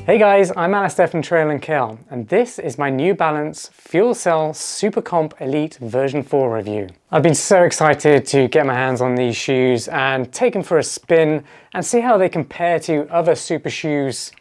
Hey guys, I'm Alastair from Trail and Kale, and this is my New Balance FuelCell SuperComp Elite version 4 review. I've been so excited to get my hands on these shoes and take them for a spin and see how they compare to other super shoes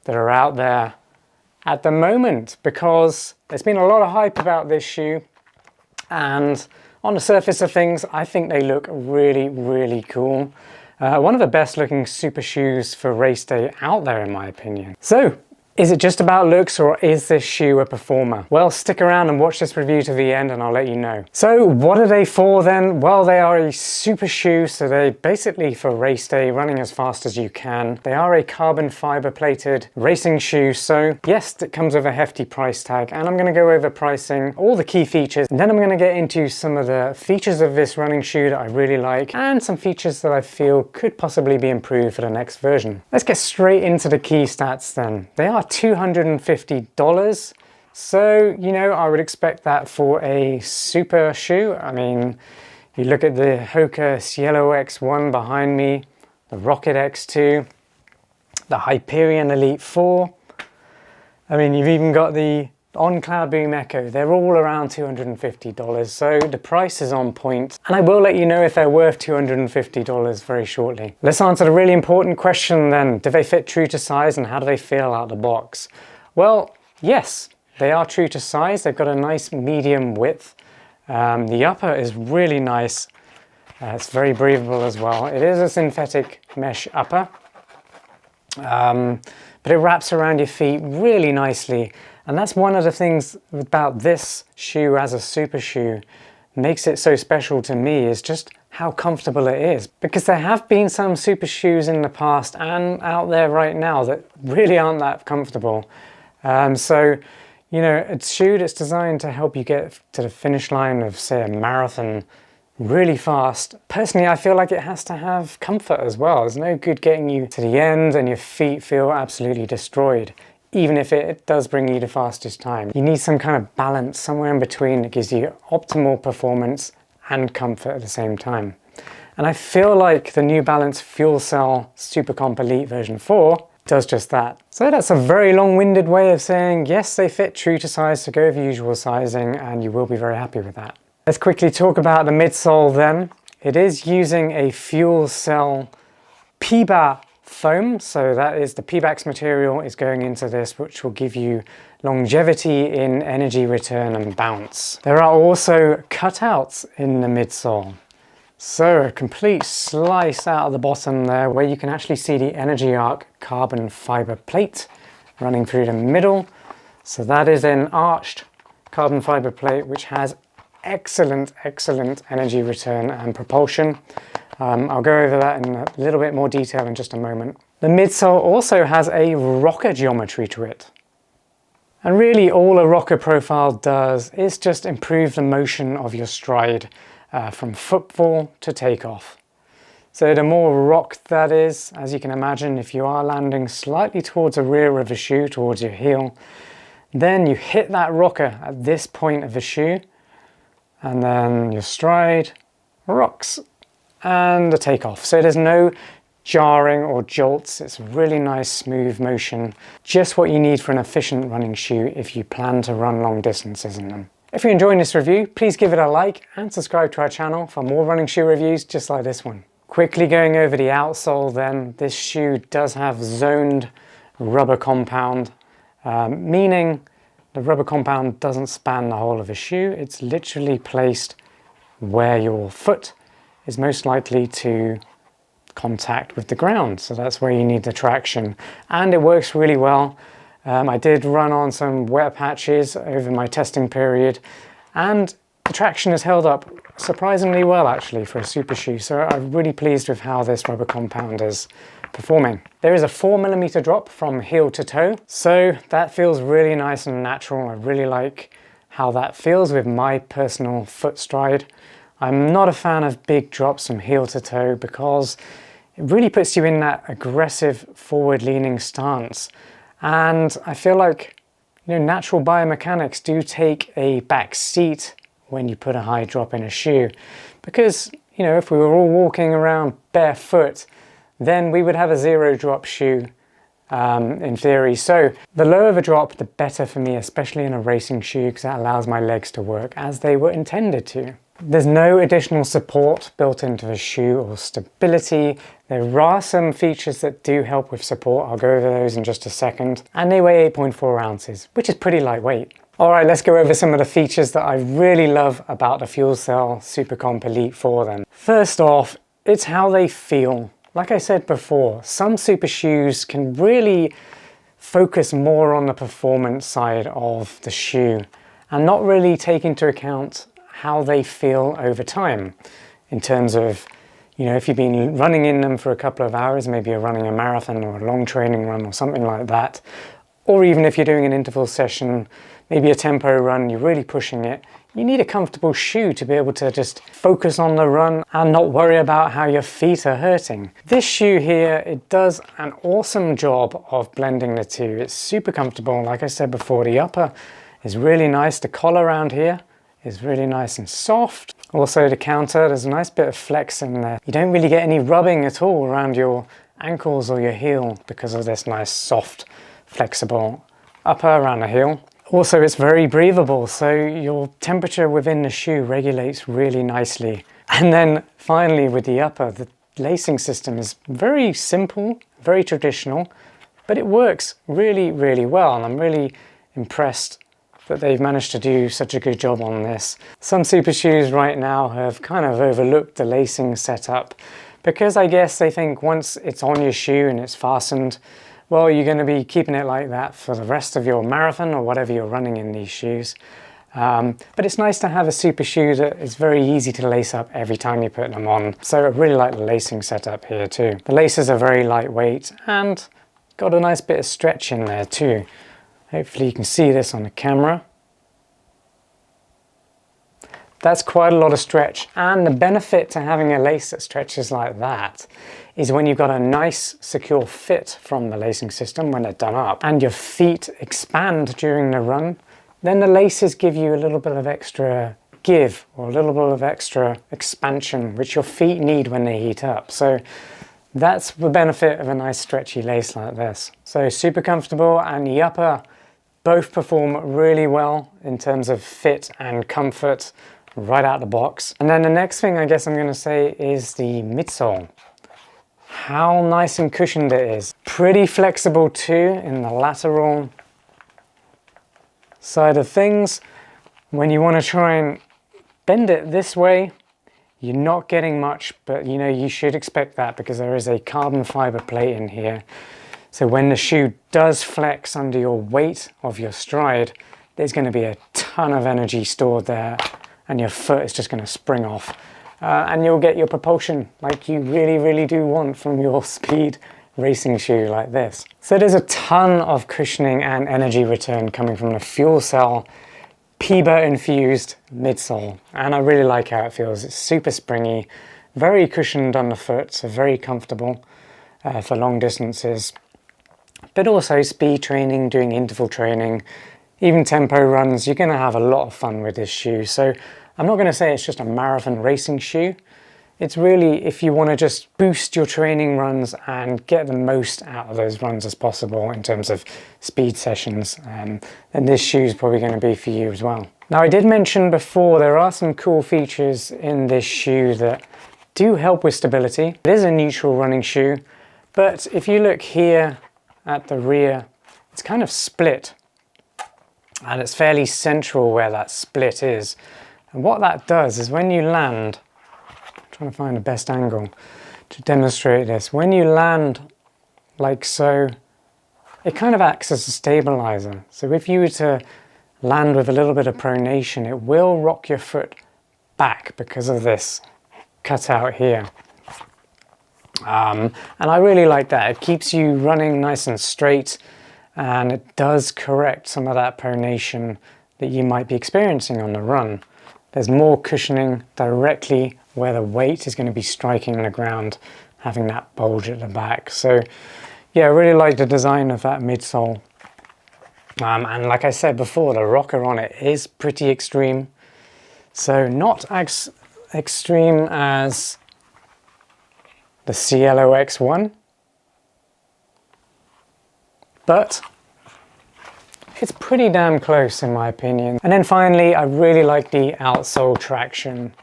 that are out there at the moment, because there's been a lot of hype about this shoe, and on the surface of things, I think they look really, really cool. One of the best looking super shoes for race day out there in my opinion. So, is it just about looks or is this shoe a performer? Well, stick around and watch this review to the end and I'll let you know. So what are they for then? Well, they are a super shoe, so they're basically for race day, running as fast as you can. They are a carbon fiber plated racing shoe, so yes, it comes with a hefty price tag, and I'm going to go over pricing, all the key features, and then I'm going to get into some of the features of this running shoe that I really like and some features that I feel could possibly be improved for the next version. Let's get straight into the key stats then. They are $250, so you know, I would expect that for a super shoe. I mean, you look at the HOKA Cielo X1 behind me, the Rocket X2, the Hyperion Elite 4. I mean, you've even got the On Cloudboom Echo. They're all around $250, so the price is on point, and I will let you know if they're worth $250 very shortly. Let's answer the really important question then. Do they fit true to size, and how do they feel out of the box? Well, yes, they are true to size. They've got a nice medium width. The upper is really nice. It's very breathable as well. It is a synthetic mesh upper, but it wraps around your feet really nicely. And that's one of the things about this shoe as a super shoe makes it so special to me, is just how comfortable it is. Because there have been some super shoes in the past and out there right now that really aren't that comfortable. So, you know, a shoe that's designed to help you get to the finish line of, say, a marathon really fast. Personally, I feel like it has to have comfort as well. There's no good getting you to the end and your feet feel absolutely destroyed, even if it does bring you the fastest time. You need some kind of balance somewhere in between that gives you optimal performance and comfort at the same time. And I feel like the New Balance FuelCell SuperComp Elite version 4 does just that. So that's a very long-winded way of saying yes, they fit true to size, so go with usual sizing and you will be very happy with that. Let's quickly talk about the midsole then. It is using a FuelCell PEBA foam, so that is the PEBA material is going into this, which will give you longevity in energy return and bounce. There are also cutouts in the midsole, so a complete slice out of the bottom there where you can actually see the Energy Arc carbon fiber plate running through the middle. So that is an arched carbon fiber plate which has excellent energy return and propulsion. I'll go over that in a little bit more detail in just a moment. The midsole also has a rocker geometry to it. And really all a rocker profile does is just improve the motion of your stride from footfall to takeoff. So the more rocked that is, as you can imagine, if you are landing slightly towards the rear of the shoe, towards your heel, then you hit that rocker at this point of the shoe, and then your stride rocks and the takeoff. So there's no jarring or jolts. It's a really nice smooth motion, just what you need for an efficient running shoe if you plan to run long distances in them. If you're enjoying this review, please give it a like and subscribe to our channel for more running shoe reviews just like this one. Quickly going over the outsole then, this shoe does have zoned rubber compound, meaning the rubber compound doesn't span the whole of the shoe. It's literally placed where your foot is most likely to contact with the ground. So that's where you need the traction. And it works really well. I did run on some wet patches over my testing period, and the traction has held up surprisingly well actually for a super shoe. So I'm really pleased with how this rubber compound is performing. There is a 4mm drop from heel to toe, so that feels really nice and natural. I really like how that feels with my personal foot stride. I'm not a fan of big drops from heel to toe because it really puts you in that aggressive forward-leaning stance. And I feel like, you know, natural biomechanics do take a back seat when you put a high drop in a shoe, because, you know, if we were all walking around barefoot, then we would have a zero drop shoe in theory. So the lower the drop, the better for me, especially in a racing shoe, because that allows my legs to work as they were intended to. There's no additional support built into the shoe or stability. There are some features that do help with support. I'll go over those in just a second. And they weigh 8.4 ounces, which is pretty lightweight. All right, let's go over some of the features that I really love about the FuelCell SuperComp Elite 4 then. First off, it's how they feel. Like I said before, some super shoes can really focus more on the performance side of the shoe and not really take into account how they feel over time in terms of, you know, if you've been running in them for a couple of hours, maybe you're running a marathon or a long training run or something like that, or even if you're doing an interval session, maybe a tempo run, you're really pushing it, you need a comfortable shoe to be able to just focus on the run and not worry about how your feet are hurting. This shoe here, it does an awesome job of blending the two. It's super comfortable. Like I said before, the upper is really nice. The collar around here is really nice and soft. Also the counter, there's a nice bit of flex in there. You don't really get any rubbing at all around your ankles or your heel because of this nice soft, flexible upper around the heel. Also, it's very breathable, so your temperature within the shoe regulates really nicely. And then finally with the upper, the lacing system is very simple, very traditional, but it works really, really well. And I'm really impressed that they've managed to do such a good job on this. Some super shoes right now have kind of overlooked the lacing setup because I guess they think once it's on your shoe and it's fastened, well, you're going to be keeping it like that for the rest of your marathon or whatever you're running in these shoes. But it's nice to have a super shoe that is very easy to lace up every time you put them on. So I really like the lacing setup here too. The laces are very lightweight and got a nice bit of stretch in there too. Hopefully you can see this on the camera. That's quite a lot of stretch, and the benefit to having a lace that stretches like that is when you've got a nice secure fit from the lacing system when they're done up and your feet expand during the run, then the laces give you a little bit of extra give or a little bit of extra expansion which your feet need when they heat up. So that's the benefit of a nice stretchy lace like this. So super comfortable, and the upper both perform really well in terms of fit and comfort right out the box. And then the next thing I guess I'm going to say is the midsole. How nice and cushioned it is. Pretty flexible too in the lateral side of things. When you want to try and bend it this way, you're not getting much, but you know, you should expect that because there is a carbon fiber plate in here. So when the shoe does flex under your weight of your stride, there's going to be a ton of energy stored there and your foot is just going to spring off. And you'll get your propulsion like you really, really do want from your speed racing shoe like this. So there's a ton of cushioning and energy return coming from the FuelCell PEBA infused midsole. And I really like how it feels. It's super springy, very cushioned on the foot, so very comfortable for long distances. But also speed training, doing interval training, even tempo runs, you're going to have a lot of fun with this shoe. So I'm not going to say it's just a marathon racing shoe. It's really if you want to just boost your training runs and get the most out of those runs as possible in terms of speed sessions, then this shoe is probably going to be for you as well. Now, I did mention before there are some cool features in this shoe that do help with stability. It is a neutral running shoe, but if you look here at the rear, it's kind of split. And it's fairly central where that split is. And what that does is when you land, I'm trying to find the best angle to demonstrate this. When you land like so, it kind of acts as a stabilizer. So if you were to land with a little bit of pronation, it will rock your foot back because of this cutout here. And I really like that. It keeps you running nice and straight, and it does correct some of that pronation that you might be experiencing on the run. There's more cushioning directly where the weight is going to be striking the ground, having that bulge at the back. So yeah, I really like the design of that midsole. And like I said before, the rocker on it is pretty extreme. So not as extreme as the Cielo X1, but it's pretty damn close in my opinion. And then finally, I really like the outsole traction.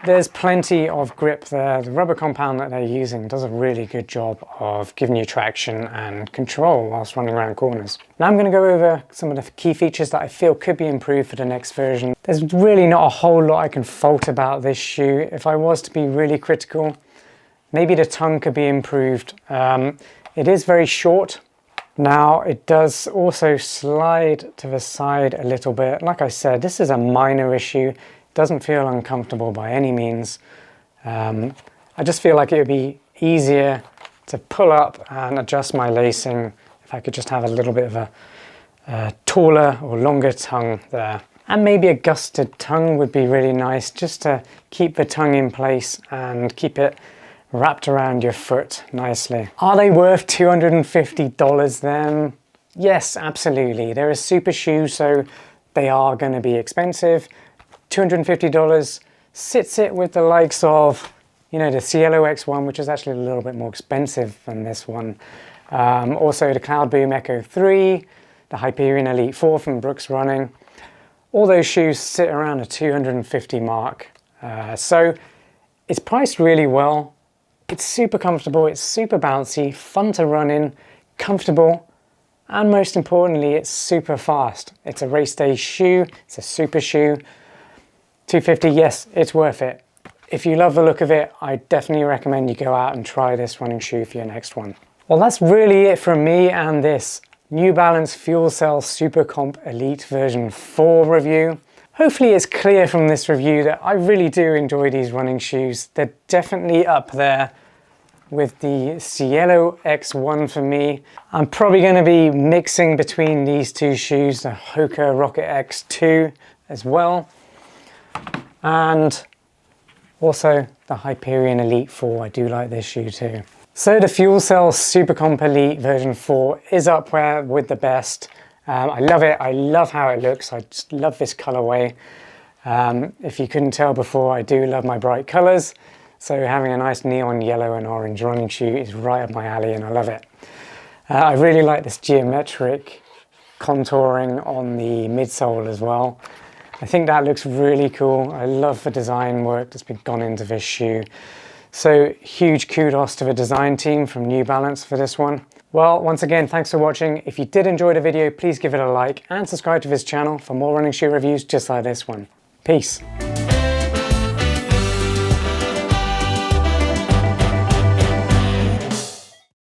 There's plenty of grip there. The rubber compound that they're using does a really good job of giving you traction and control whilst running around corners. Now I'm going to go over some of the key features that I feel could be improved for the next version. There's really not a whole lot I can fault about this shoe. If I was to be really critical, maybe the tongue could be improved. It is very short. Now it does also slide to the side a little bit. Like I said, this is a minor issue. Doesn't feel uncomfortable by any means. I just feel like it would be easier to pull up and adjust my lacing if I could just have a little bit of a taller or longer tongue there. And maybe a gusted tongue would be really nice, just to keep the tongue in place and keep it wrapped around your foot nicely. Are they worth $250 then? Yes, absolutely. They're a super shoe, so they are going to be expensive. $250 sits it with the likes of, you know, the Cielo X1, which is actually a little bit more expensive than this one. Also the Cloudboom Echo 3, the Hyperion Elite 4 from Brooks Running. All those shoes sit around a $250 mark. So it's priced really well. It's super comfortable, it's super bouncy, fun to run in, comfortable, and most importantly, it's super fast. It's a race day shoe, it's a super shoe. $250, yes, it's worth it. If you love the look of it, I definitely recommend you go out and try this running shoe for your next one. Well, that's really it from me and this New Balance FuelCell SuperComp Elite version 4 review. Hopefully it's clear from this review that I really do enjoy these running shoes. They're definitely up there with the Cielo X1 for me. I'm probably going to be mixing between these two shoes, the HOKA Rocket X2 as well. And also the Hyperion Elite 4, I do like this shoe too. So the FuelCell SuperComp Elite version 4 is up there with the best. I love it, I love how it looks, I just love this colorway. If you couldn't tell before, I do love my bright colors. So having a nice neon yellow and orange running shoe is right up my alley and I love it. I really like this geometric contouring on the midsole as well. I think that looks really cool. I love the design work that's been gone into this shoe. So huge kudos to the design team from New Balance for this one. Well, once again, thanks for watching. If you did enjoy the video, please give it a like and subscribe to this channel for more running shoe reviews just like this one. Peace.